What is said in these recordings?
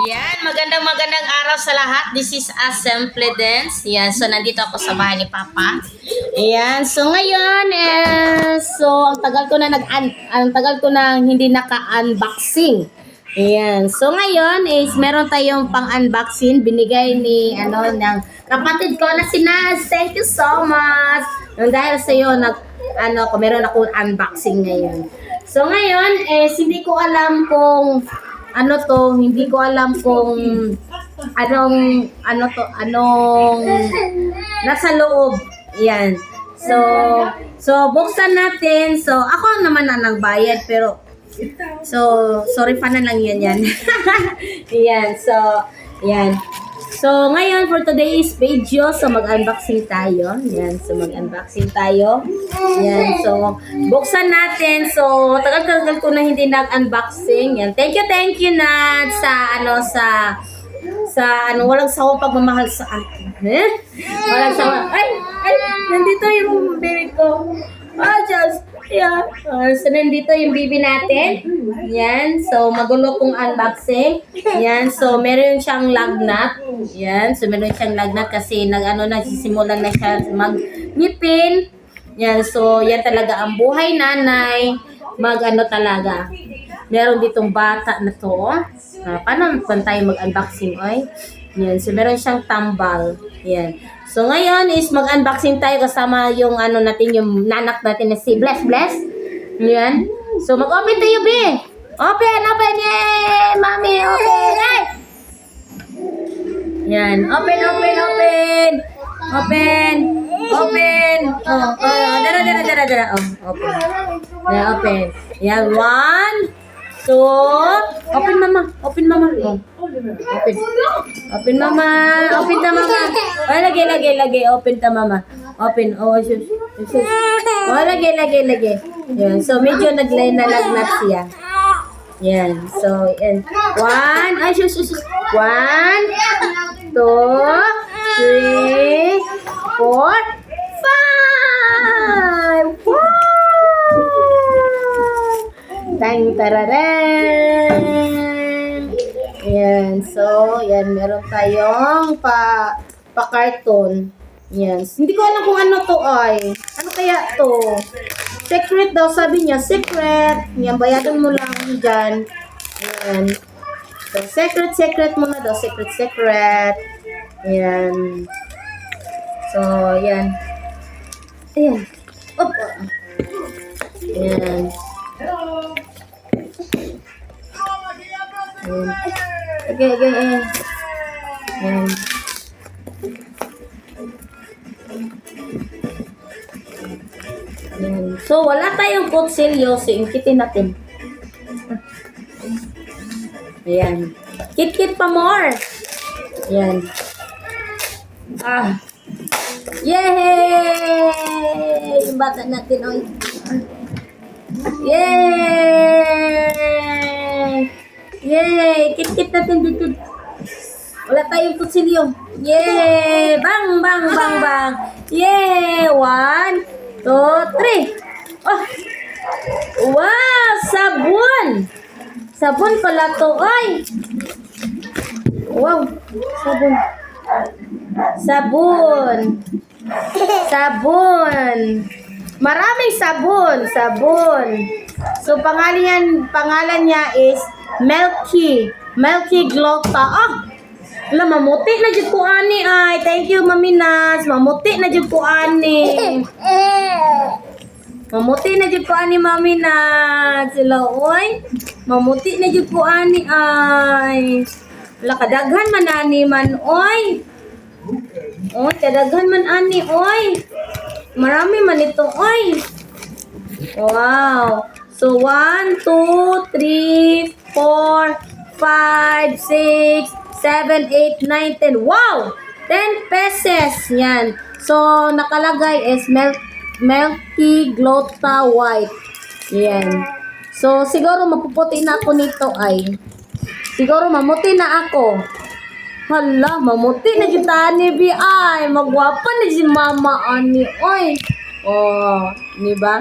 Yan, magandang araw sa lahat. This is Assembly Dance. Yan, so nandito ako sa bahay ni Papa. Yan, so ngayon, ang tagal ko na hindi naka-unboxing. Yan, so ngayon is meron tayong pang-unboxing binigay ni ng kapatid ko na si Naz. Thank you so much. Dahil sa iyo meron akong unboxing ngayon. So ngayon hindi ko alam kung hindi ko alam kung anong nasa loob. Yan. So buksan natin. So ako naman ang nagbayad pero sorry pa na lang yan. Yan. So ngayon for today's video, so mag-unboxing tayo. Yan, so mag-unboxing tayo. Yan, so buksan natin. So tagal-tagal ko na hindi nag-unboxing. Yan. Thank you na walang sawang pagmamahal sa akin. Walang sawang. Ay, nandito yung baby ko. Just yeah. So nandito yung baby natin. Yan. So magulo kong unboxing. Yan. So meron siyang lagnat. Yan. So meron siyang lagnat kasi sisimulan na siya mag-ngipin. Yan. So yan talaga ang buhay nanay. Talaga. Meron ditong bata na to. Paano tayo mag-unboxing, oy? Yan. So meron siyang tambal. Yan. So ngayon is mag-unboxing tayo kasama yung yung nanak natin na si Bless. Yan. So mag-open tayo, be. Open. Yay! Mami, open. Ay! Yan. Open. Dara. Open. Yan, open. Yan, 1, 2. Open, mama. Open, mama. Open, mama. Open ta, mama. Oh, lagi. Open ta, mama. Open. Oh, sus. Oh, lagi. Yan. So, medyo naglagnat siya. Yan. So, yan. 1. Ay, sus. 1, 2, 3, 4, 5. Wow! Tararen! Yan. So, yan. Meron tayong pa-carton. Yan. Hindi ko alam kung ano to ay. Ano kaya to? Secret daw. Sabi niya, secret. Yan. Bayadan mo lang dyan. Yan. So, secret muna daw. Secret. Yan. So, yan. Ayan. Opo. Yan. Okay. Yan. So, wala tayong kutsilyo. So, ingkitin natin. Ayan. Kit pa more. Ayan. Yay! Yung bata natin, oy. Yay! Kit natin dito. Wala tayong kutsilyo. Yay! Bang! Yay! 1, 2, 3. Oh! Wow! Sabon! Sabon pala to, oy! Wow! Sabon! Maraming sabon. So pangalan niya is Milky Glota. Wala, mamuti na jud ko ani ay. Thank you, Mami Naz. Mamuti na jud ko ani. Mami Naz. Sila oy. Mamuti na jud ko ani ay. Wala, kadaghan man ani man oy. Oy, kadaghan man ani oy. Marami man ito oy. Wow. So 1, 2, 3, 4, 5, 6, 7, 8, 9, 10. Wow! 10 pesos. Yan. So, nakalagay is Milky Glota White. Yan. So, siguro mapuputi na ako nito ay. Siguro mamuti na ako. Hala, mamuti na kita ni Bi ay. Magwapa na si Mama ani. Oy. Oh, di ba?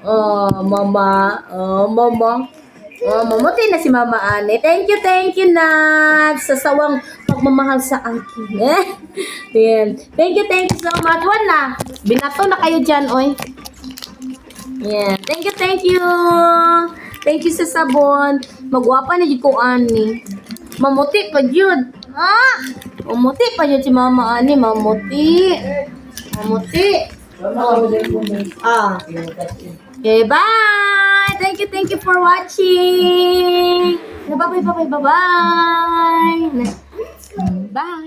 Oh, Mama. Oh, mamuti na si Mama Ani. Thank you, Nat. Sa sawang pagmamahal sa akin. Yan. Thank you so much. Wala. Binato na kayo dyan, oy. Yan. Thank you. Thank you sa sabon. Magwapa na ko Ani. Mamuti pa yun. Ah! Mamuti pa yun si Mama Ani. Mamuti. Ah. Okay, bye! Thank you for watching! Bye-bye! Bye!